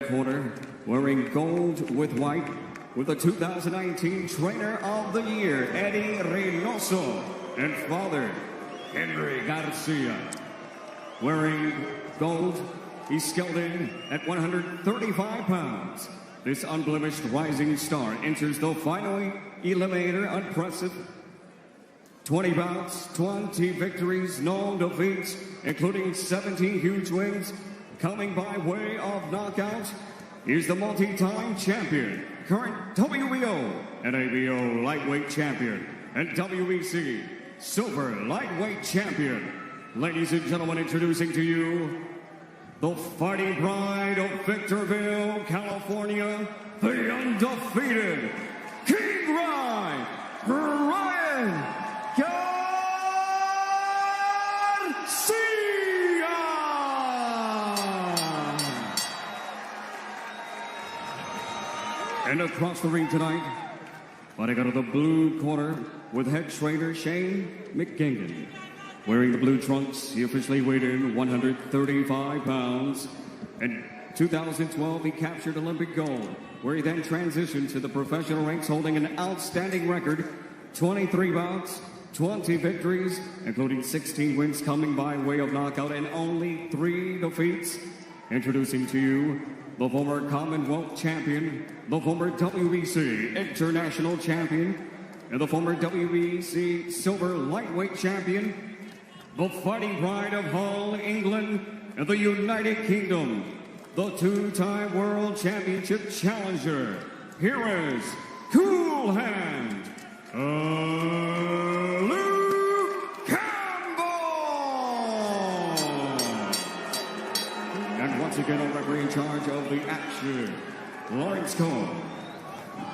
Corner, wearing gold with white, with the 2019 Trainer of the Year, Eddie Reynoso, and father, Henry Garcia. Wearing gold, he's scaled in at 135 pounds. This unblemished rising star enters the final eliminator impressive. 20 bouts, 20 victories, no defeats, including 17 huge wins. Coming by way of knockout is the multi-time champion, current WBO and ABO lightweight champion, and WBC silver lightweight champion. Ladies and gentlemen, introducing to you the fighting pride of Victorville, California, the undefeated King Ryan Garcia. And across the ring tonight, fighting out of the blue corner with head trainer Shane McGingan. Wearing the blue trunks, he officially weighed in 135 pounds. In 2012, he captured Olympic gold, where he then transitioned to the professional ranks, holding an outstanding record, 23 bouts, 20 victories, including 16 wins coming by way of knockout and only 3 defeats. Introducing to you the former Commonwealth champion, the former WBC international champion, and the former WBC silver lightweight champion, the fighting pride of Hull, England, and the United Kingdom, the 2-time world championship challenger. Here is Cool Hand, Luke Campbell! And once again, our referee in charge of the action, Lawrence Cole.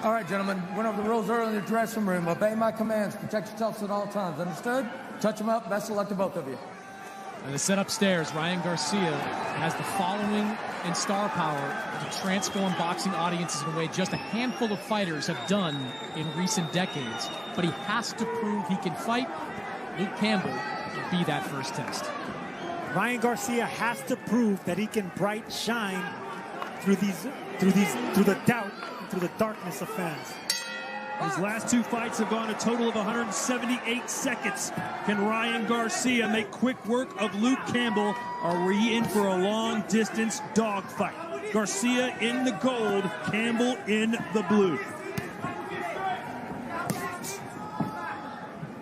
All right, gentlemen, went over the rules early in the dressing room. Obey my commands. Protect yourselves at all times. Understood? Touch them up. Best of luck to both of you. And the set upstairs, Ryan Garcia has the following in star power to transform boxing audiences in a way just a handful of fighters have done in recent decades. But he has to prove he can fight. Luke Campbell will be that first test. Ryan Garcia has to prove that he can bright shine through the doubt, through the darkness of fans. His last 2 fights have gone a total of 178 seconds. Can Ryan Garcia make quick work of Luke Campbell? Are we in for a long-distance dogfight? Garcia in the gold, Campbell in the blue.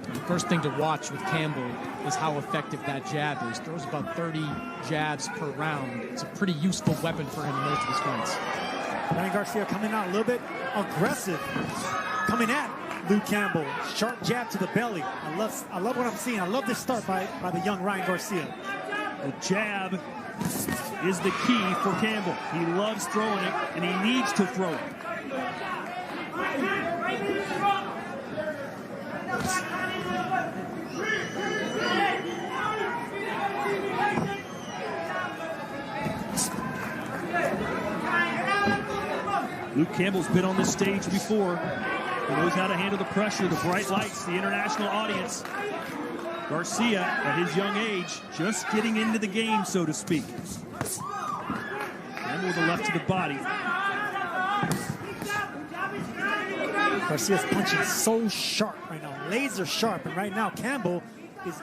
The first thing to watch with Campbell is how effective that jab is. Throws about 30 jabs per round. It's a pretty useful weapon for him in most of his fights. Ryan Garcia coming out a little bit aggressive, coming at Luke Campbell. Sharp jab to the belly. I love what I'm seeing. I love this start by the young Ryan Garcia. The jab is the key for Campbell. He loves throwing it, and he needs to throw it. Luke Campbell's been on this stage before. He knows how to handle the pressure, the bright lights, the international audience. Garcia, at his young age, just getting into the game, so to speak. Campbell with the left to the body. Garcia's punching so sharp right now, laser sharp, and right now Campbell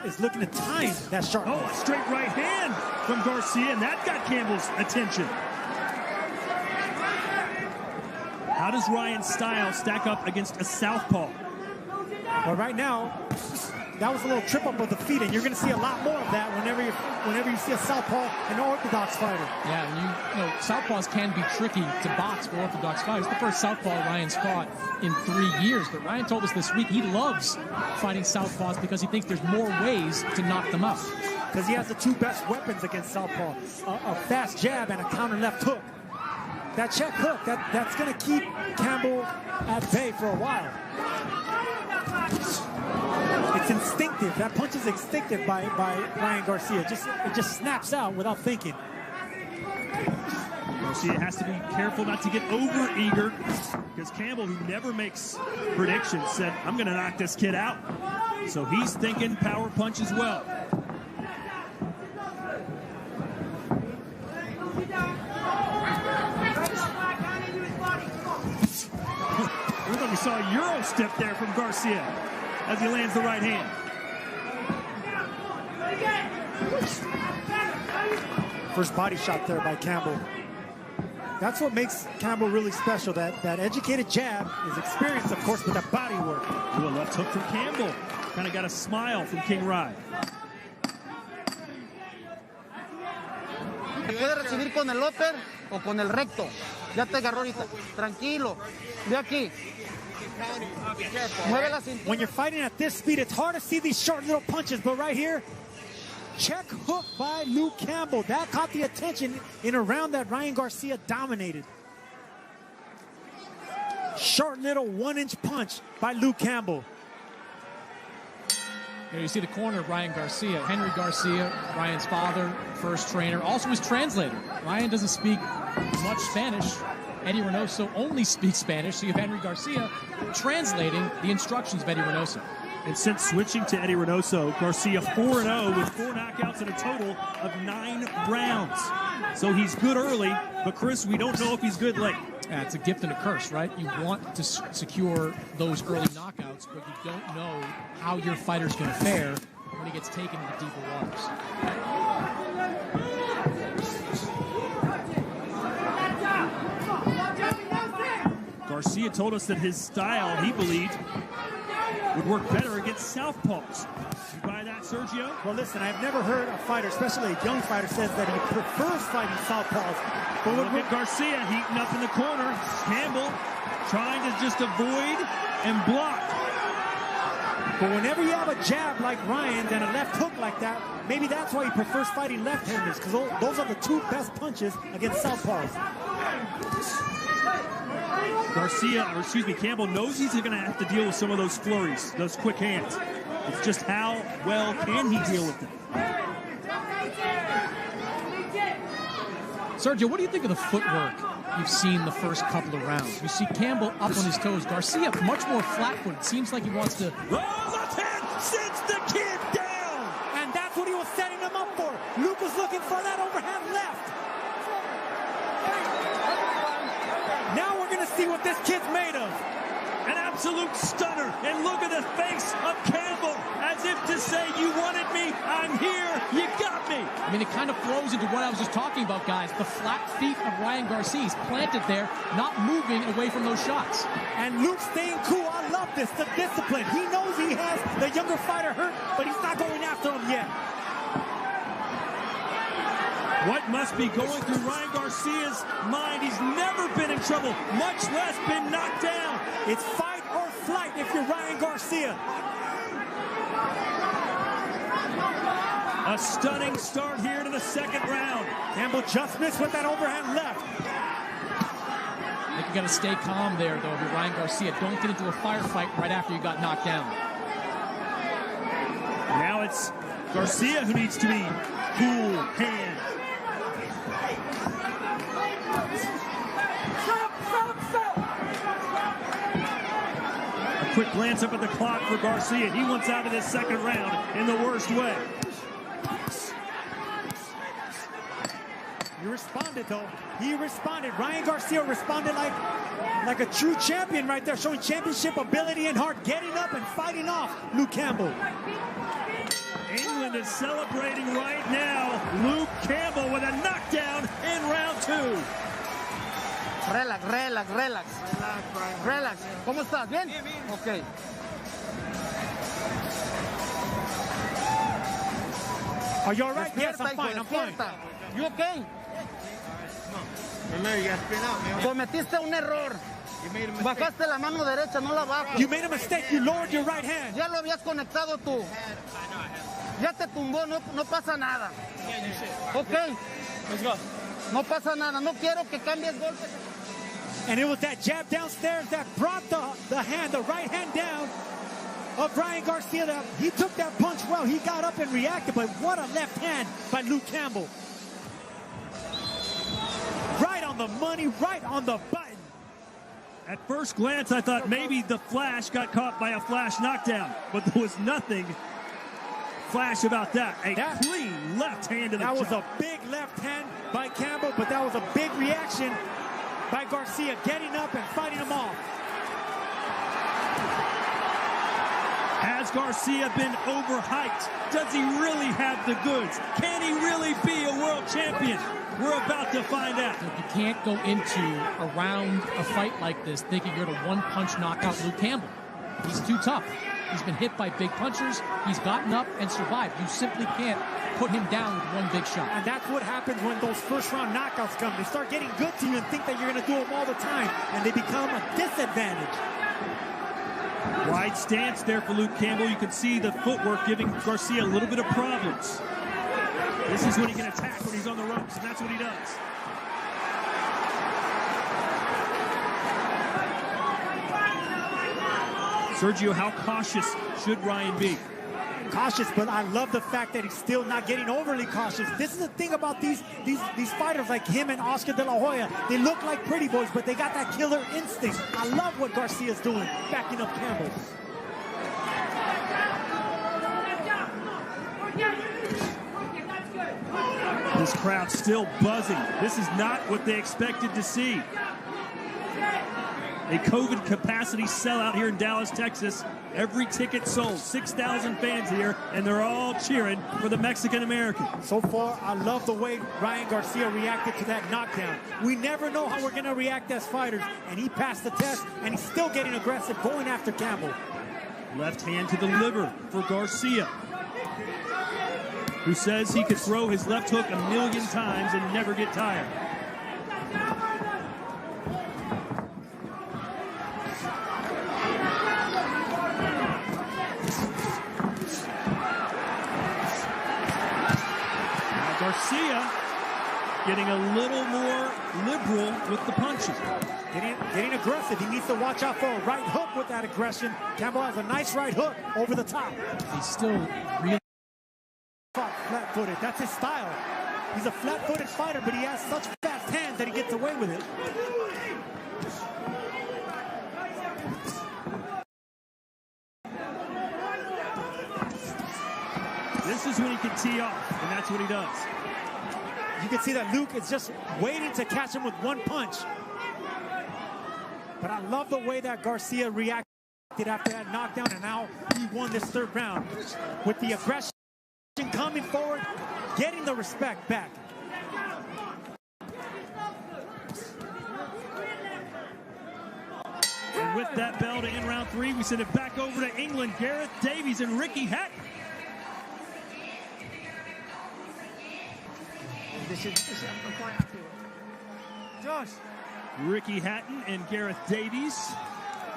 is looking to time that sharp. Oh, a straight right hand from Garcia, and that got Campbell's attention. How does Ryan's style stack up against a southpaw? Well, right now, that was a little trip up with the feet, and you're going to see a lot more of that whenever you see a southpaw, an orthodox fighter. Yeah, you know, southpaws can be tricky to box for orthodox fighters. The first southpaw Ryan's fought in 3 years, but Ryan told us this week he loves fighting southpaws because he thinks there's more ways to knock them out. Because he has the 2 best weapons against southpaw, a fast jab and a counter left hook. That check hook, that's going to keep Campbell at bay for a while. It's instinctive. That punch is instinctive by Ryan Garcia. It just snaps out without thinking. Garcia has to be careful not to get over-eager, because Campbell, who never makes predictions, said, I'm going to knock this kid out. So he's thinking power punch as well. saw a Euro step there from Garcia as he lands the right hand. First body shot there by Campbell. That's what makes Campbell really special. That educated jab is experience, of course, with that body work. Ooh, a left hook from Campbell. Kind of got a smile from King Rai. Puede recibir con el upper o con el recto. Ya te agarró ahorita. Tranquilo. Ve aquí. Mueve la cintura. When you're fighting at this speed, it's hard to see these short little punches, but right here, check hook by Luke Campbell. That caught the attention in a round that Ryan Garcia dominated. Short little 1-inch punch by Luke Campbell. Here you see the corner of Ryan Garcia. Henry Garcia, Ryan's father, first trainer, also his translator. Ryan doesn't speak much Spanish. Eddie Reynoso only speaks Spanish, so you have Henry Garcia translating the instructions of Eddie Reynoso. And since switching to Eddie Reynoso, Garcia 4-0 with 4 knockouts in a total of 9 rounds. So he's good early, but Chris, we don't know if he's good late. Yeah, it's a gift and a curse, right? You want to secure those early knockouts, but you don't know how your fighter's going to fare when he gets taken into deeper waters. Garcia told us that his style, he believed, would work better against southpaws. You buy that, Sergio? Well, listen, I've never heard a fighter, especially a young fighter, says that he prefers fighting southpaws. But look at Garcia heating up in the corner. Campbell trying to just avoid and block. But whenever you have a jab like Ryan's and a left hook like that, maybe that's why he prefers fighting left-handers, because those are the 2 best punches against southpaws. Campbell knows he's going to have to deal with some of those flurries, those quick hands. It's just how well can he deal with them. Sergio, what do you think of the footwork you've seen the first couple of rounds? You see Campbell up on his toes. Garcia much more flat-footed. Seems like he wants to... Left hand sends the kid down! And that's what he was setting him up for. Luke was looking for that overhand left. Now we're going to see what this kid's made of. An absolute stunner. And look at the face of Campbell, as if to say, you wanted me, I'm here, you got me. I mean, it kind of flows into what I was just talking about, guys. The flat feet of Ryan Garcia. He's planted there, not moving away from those shots. And Luke staying cool. I love this, the discipline. He knows he has the younger fighter hurt, but he's not going after him yet. What must be going through Ryan Garcia's mind? He's never been in trouble, much less been knocked down. It's fight or flight if you're Ryan Garcia. A stunning start here to the second round. Campbell just missed with that overhand left. I think you got to stay calm there, though, if you're Ryan Garcia. Don't get into a firefight right after you got knocked down. Now it's Garcia who needs to be cool hand. A quick glance up at the clock for Garcia. He wants out of this second round in the worst way. He responded, though. He responded. Ryan Garcia responded like a true champion right there, showing championship ability and heart, getting up and fighting off Luke Campbell. England is celebrating right now. Luke Campbell with a knockdown in round 2. Relax, relax, relax. Relax. ¿Cómo estás? ¿Bien? Ok. Are you all right? Yes, I'm fine. I'm fine. You okay? Cometiste un error. Bajaste la mano derecha, no la bajas. You made a mistake. You lowered your right hand. Ya lo habías conectado tú. Ya te tumbó, no pasa nada. Ok. No pasa nada. No quiero que cambies golpes. And it was that jab downstairs that brought the right hand down of Ryan Garcia. That he took that punch well. He got up and reacted, but what a left hand by Luke Campbell. Right on the money, right on the button. At first glance, I thought maybe the flash got caught by a flash knockdown, but there was nothing flash about that. A clean left hand to the jaw. That was a big left hand by Campbell, but that was a big reaction by Garcia, getting up and fighting him off. Has Garcia been overhyped? Does he really have the goods? Can he really be a world champion? We're about to find out. You can't go into a round, a fight like this, thinking you're going to one-punch knock out Luke Campbell. He's too tough. He's been hit by big punchers. He's gotten up and survived. You simply can't put him down with one big shot. And that's what happens when those first-round knockouts come. They start getting good to you and think that you're going to do them all the time, and they become a disadvantage. Wide stance there for Luke Campbell. You can see the footwork giving Garcia a little bit of problems. This is when he can attack when he's on the ropes, and that's what he does. Sergio, how cautious should Ryan be? Cautious, but I love the fact that he's still not getting overly cautious. This is the thing about these fighters like him and Oscar De La Hoya. They look like pretty boys, but they got that killer instinct. I love what Garcia's doing, backing up Campbell. This crowd's still buzzing. This is not what they expected to see. A COVID capacity sellout here in Dallas, Texas. Every ticket sold. 6,000 fans here, and they're all cheering for the Mexican-American. So far, I love the way Ryan Garcia reacted to that knockdown. We never know how we're going to react as fighters, and he passed the test, and he's still getting aggressive, going after Campbell. Left hand to the liver for Garcia, who says he could throw his left hook a million times and never get tired. Garcia getting a little more liberal with the punches. Getting aggressive. He needs to watch out for a right hook with that aggression. Campbell has a nice right hook over the top. He's still really flat-footed. That's his style. He's a flat-footed fighter, but he has such fast hands that he gets away with it. This is when he can tee off, and that's what he does. You can see that Luke is just waiting to catch him with one punch. But I love the way that Garcia reacted after that knockdown, and now he won this third round. With the aggression coming forward, getting the respect back. And with that bell to end round 3, we send it back over to England. Gareth Davies and Ricky Hatton. Josh. Ricky Hatton and Gareth Davies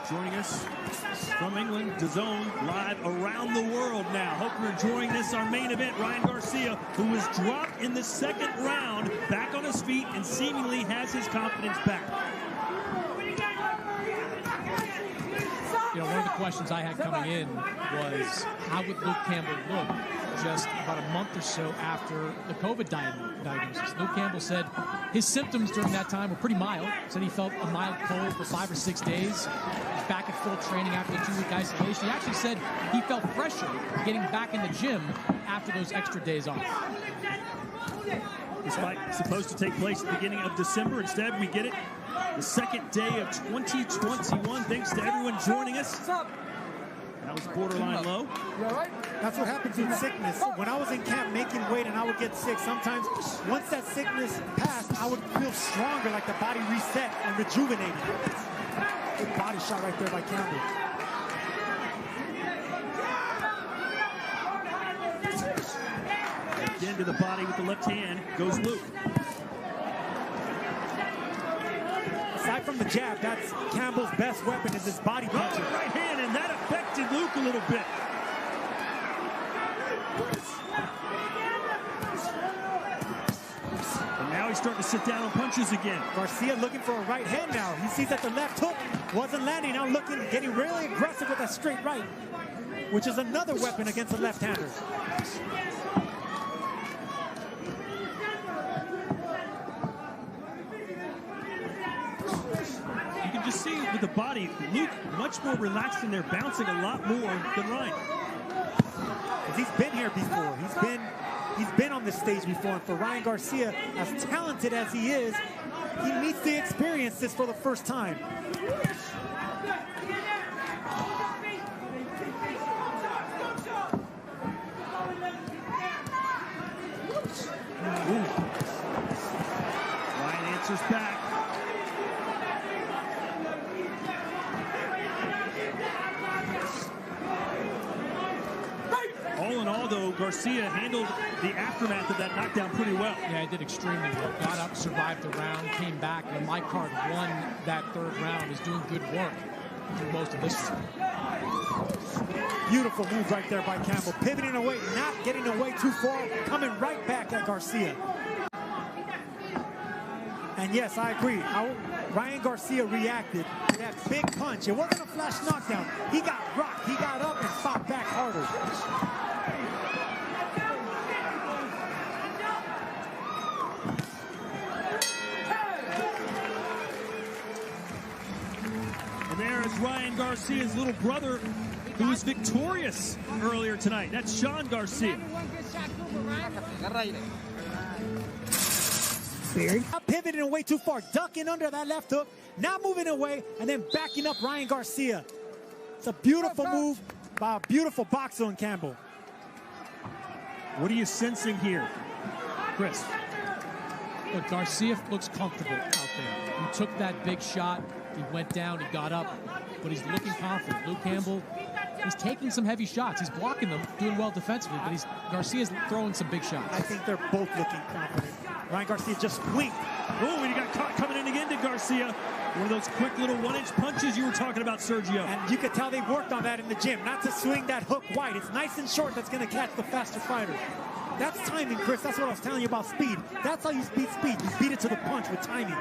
joining us from England. DAZN live around the world now. Hope you're enjoying this. Our main event, Ryan Garcia, who was dropped in the second round, back on his feet and seemingly has his confidence back. You know, one of the questions I had coming in was, how would Luke Campbell look just about a month or so after the COVID diagnosis? Luke Campbell said his symptoms during that time were pretty mild. Said he felt a mild cold for 5 or 6 days. He was back at full training after the 2-week isolation. He actually said he felt fresher getting back in the gym after those extra days off. This fight is supposed to take place at the beginning of December. Instead, we get it the second day of 2021. Thanks to everyone joining us. That was borderline low. You all right? That's what happens with sickness. When I was in camp making weight and I would get sick, sometimes once that sickness passed, I would feel stronger, like the body reset and rejuvenated. Good body shot right there by Campbell. Again to the body with the left hand goes Luke. Aside from the jab, that's Campbell's best weapon, is his body punching. Right hand, and that affected Luke a little bit. And now he's starting to sit down on punches again. Garcia looking for a right hand now. He sees that the left hook wasn't landing. Now looking, getting really aggressive with that straight right, which is another weapon against a left-hander. Just see with the body, Luke much more relaxed in there, bouncing a lot more than Ryan. He's been here before. He's been on this stage before. And for Ryan Garcia, as talented as he is, he needs to experience this for the first time. answers back. All in all, though, Garcia handled the aftermath of that knockdown pretty well. Yeah, he did extremely well. Got up, survived the round, came back, and my card won that third round. Is doing good work through most of this. Beautiful move right there by Campbell. Pivoting away, not getting away too far, coming right back at Garcia. And yes, I agree. How Ryan Garcia reacted to that big punch. It wasn't a flash knockdown. He got rocked. He got up and fought back harder. And there is Ryan Garcia's little brother, who was victorious earlier tonight. That's Sean Garcia. Not pivoting away too far, ducking under that left hook, now moving away, and then backing up Ryan Garcia. It's a beautiful move by a beautiful boxer in Campbell. What are you sensing here, Chris? Look, Garcia looks comfortable out there. He took that big shot. He went down, he got up, but he's looking confident. Luke Campbell, he's taking some heavy shots. He's blocking them, doing well defensively, but Garcia's throwing some big shots. I think they're both looking confident. Ryan Garcia just winked. Oh, and he got caught coming in again to Garcia. One of those quick little one-inch punches you were talking about, Sergio. And you could tell they worked on that in the gym, not to swing that hook wide. It's nice and short that's going to catch the faster fighter. That's timing, Chris. That's what I was telling you about speed. That's how you beat speed. You beat it to the punch with timing.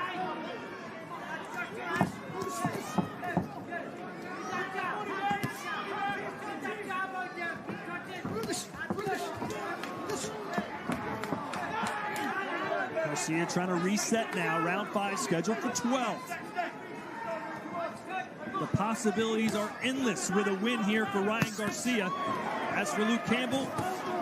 Garcia trying to reset now. Round 5 scheduled for 12. The possibilities are endless with a win here for Ryan Garcia. As for Luke Campbell,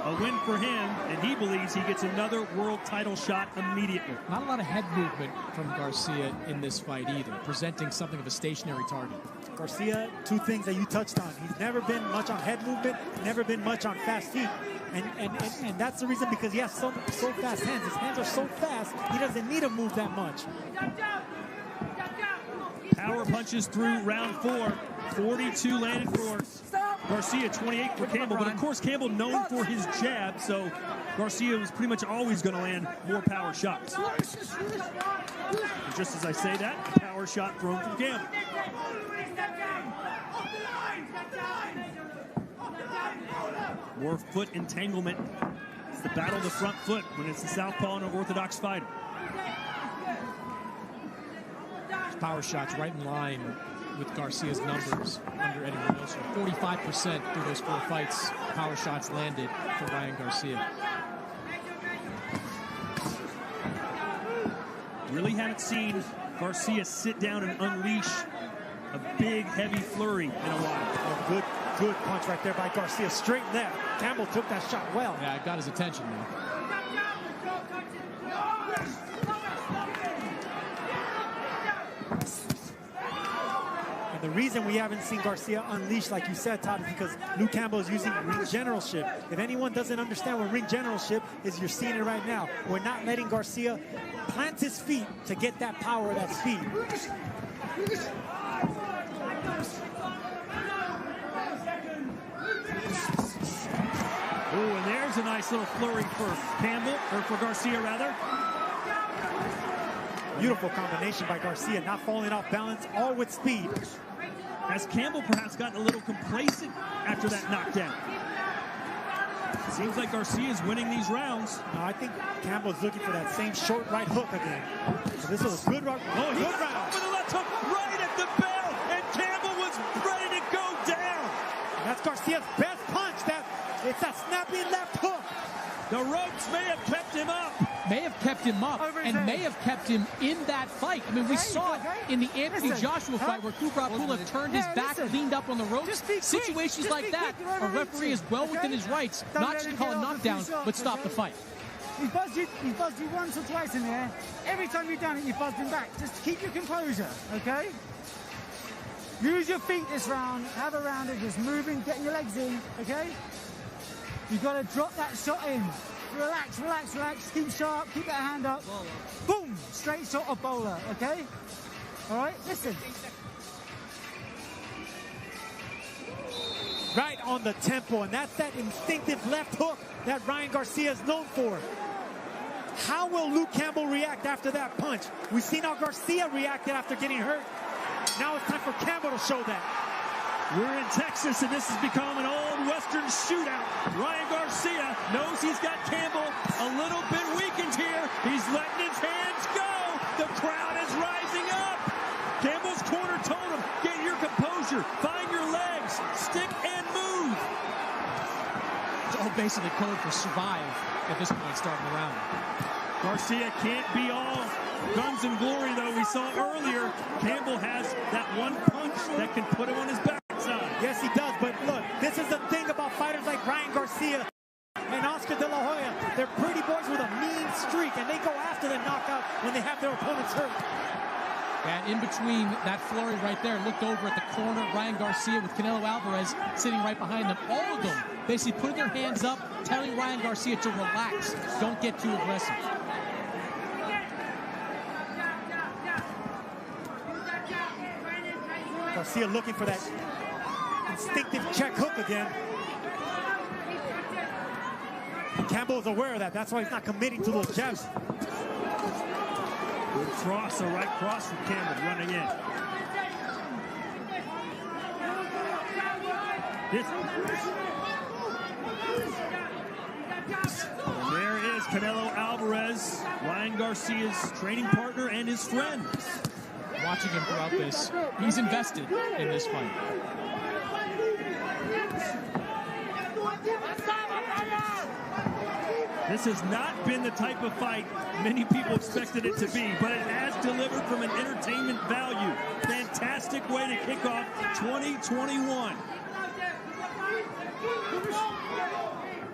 a win for him, and he believes he gets another world title shot immediately. Not a lot of head movement from Garcia in this fight either, presenting something of a stationary target. Garcia, two things that you touched on. He's never been much on head movement, never been much on fast feet. And that's the reason, because he has so fast hands. His hands are so fast, he doesn't need to move that much. Power punches through round 4. 42 landed for Garcia, 28 for Campbell. But of course, Campbell known for his jab, so Garcia was pretty much always going to land more power shots. And just as I say that, a power shot thrown from Campbell. More foot entanglement. It's the battle of the front foot when it's the southpaw and an orthodox fighter. Power shots right in line with Garcia's numbers under Eddie Reynoso. 45% through those 4 fights, power shots landed for Ryan Garcia. Really haven't seen Garcia sit down and unleash a big, heavy flurry in a while. Good punch right there by Garcia. Straight left. Campbell took that shot well. Yeah, it got his attention though. The reason we haven't seen Garcia unleash, like you said, Todd, is because Luke Campbell is using ring generalship. If anyone doesn't understand what ring generalship is, you're seeing it right now. We're not letting Garcia plant his feet to get that power, that speed. Oh, and there's a nice little flurry for Campbell, or for Garcia, rather. Beautiful combination by Garcia, not falling off balance, all with speed. Has Campbell perhaps gotten a little complacent after that knockdown? Seems like Garcia is winning these rounds. No, I think Campbell's looking for that same short right hook again. So this was a good round. Oh, he got up with a left hook right at the bell, and Campbell was ready to go down. And that's Garcia's best punch. It's that snappy left hook. The ropes may have kept him up. And may have kept him in that fight. I mean, we saw it in the Anthony Joshua fight where Kubrat Pulev turned his back, leaned up on the ropes. Situations like that, a referee is well within his rights not to call a knockdown, but stop the fight. He buzzed you once or twice in there. Every time you've done it, you buzzed him back. Just keep your composure, okay? Use your feet this round. Have a round of just moving, getting your legs in, okay? You've got to drop that shot in. relax, relax, relax. Keep sharp, keep that hand up. Boom! Straight shot of bowler, okay? All right, listen. Right on the tempo, and that's that instinctive left hook that Ryan Garcia is known for. How will Luke Campbell react after that punch? We've seen how Garcia reacted after getting hurt. Now it's time for Campbell to show that. We're in Texas, and this has become an old Western shootout. Ryan Garcia knows he's got Campbell a little bit weakened here. He's letting his hands go. The crowd is rising up. Campbell's corner told him, get your composure, find your legs, stick and move. It's all basically code for survive at this point starting the round. Garcia can't be all guns and glory, though. We saw earlier, Campbell has that one punch that can put him on his backside. Yes, he does, but look, this is the thing about fighters like Ryan Garcia and Oscar De La Hoya. They're pretty boys with a mean streak, and they go after the knockout when they have their opponents hurt. And in between that flurry right there, looked over at the corner, Ryan Garcia with Canelo Alvarez sitting right behind them. All of them basically putting their hands up, telling Ryan Garcia to relax, don't get too aggressive. Garcia looking for that instinctive check hook again. Campbell is aware of that. That's why he's not committing to those jabs. Good cross, a right cross from Campbell running in. And there is Canelo Alvarez, Ryan Garcia's training partner and his friend. Watching him throughout this, he's invested in this fight. This has not been the type of fight many people expected it to be, but it has delivered from an entertainment value. Fantastic way to kick off 2021.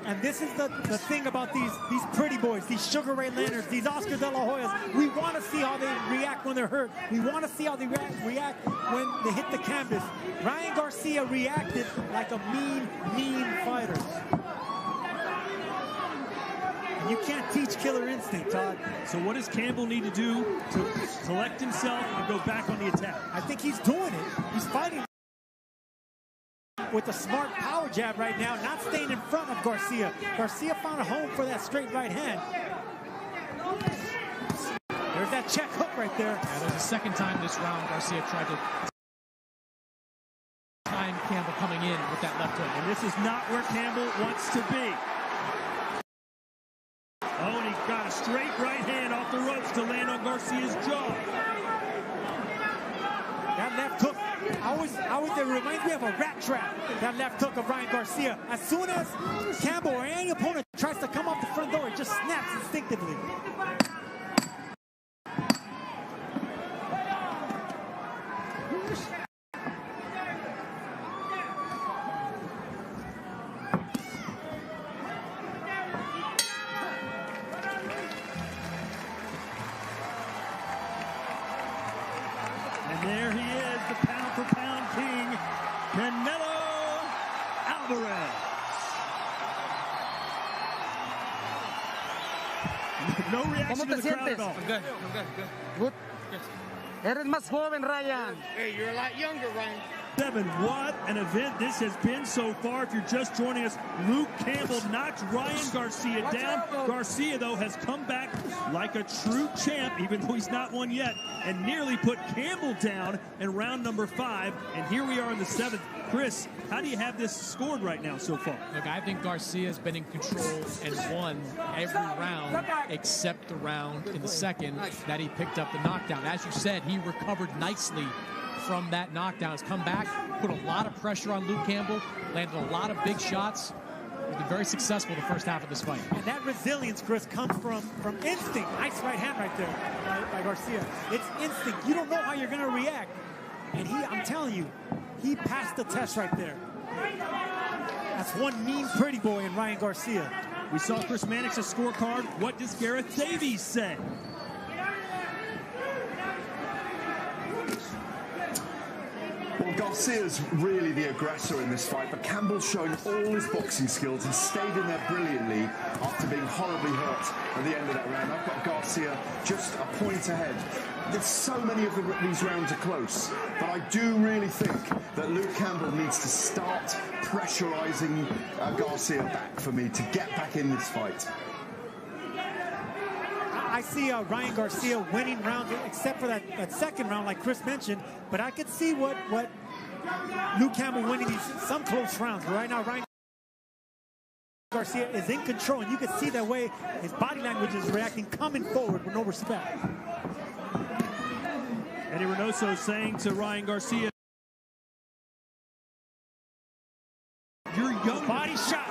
And this is the thing about these pretty boys, these Sugar Ray Leonards, these Oscar De La Hoyas. We want to see how they react when they're hurt. We want to see how they react when they hit the canvas. Ryan Garcia reacted like a mean fighter. You can't teach killer instinct, Todd. So what does Campbell need to do to collect himself and go back on the attack? I think he's doing it. He's fighting with a smart power jab right now, not staying in front of Garcia. Garcia found a home for that straight right hand. There's that check hook right there. Yeah, there's a second time this round Garcia tried to time Campbell coming in with that left hook. And this is not where Campbell wants to be. Oh, and he got a straight right hand off the ropes to land on Garcia's jaw. That left hook, it reminds me of a rat trap, that left hook of Ryan Garcia. As soon as Campbell or any opponent tries to come up the front door, it just snaps instinctively. There he is, the pound-for-pound king, Canelo Alvarez. No reaction to the crowd at all. I'm good. Good. Eres más joven, Ryan. Hey, you're a lot younger, Ryan. Devin, what an event this has been so far. If you're just joining us, Luke Campbell knocked Ryan Garcia down. Garcia, though, has come back like a true champ, even though he's not one yet, and nearly put Campbell down in round number 5. And here we are in the 7th. Chris, how do you have this scored right now so far? Look, I think Garcia's been in control and won every round except the round in the second that he picked up the knockdown. As you said, he recovered nicely from that knockdown. Has come back, put a lot of pressure on Luke Campbell, landed a lot of big shots. He's been very successful the first half of this fight. And that resilience, Chris, comes from instinct. Nice right hand right there by Garcia. It's instinct. You don't know how you're going to react. And I'm telling you, he passed the test right there. That's one mean pretty boy in Ryan Garcia. We saw Chris Mannix's scorecard. What does Gareth Davies say? Well, Garcia's really the aggressor in this fight, but Campbell's shown all his boxing skills. He stayed in there brilliantly after being horribly hurt at the end of that round. I've got Garcia just a point ahead. There's so many of these rounds are close, but I do really think that Luke Campbell needs to start pressurizing Garcia back for me to get back in this fight. I see Ryan Garcia winning rounds, except for that second round, like Chris mentioned. But I could see what Luke Campbell winning some close rounds. But right now, Ryan Garcia is in control, and you can see the way his body language is reacting, coming forward with no respect. Eddie Reynoso saying to Ryan Garcia, "You're young." Body shot.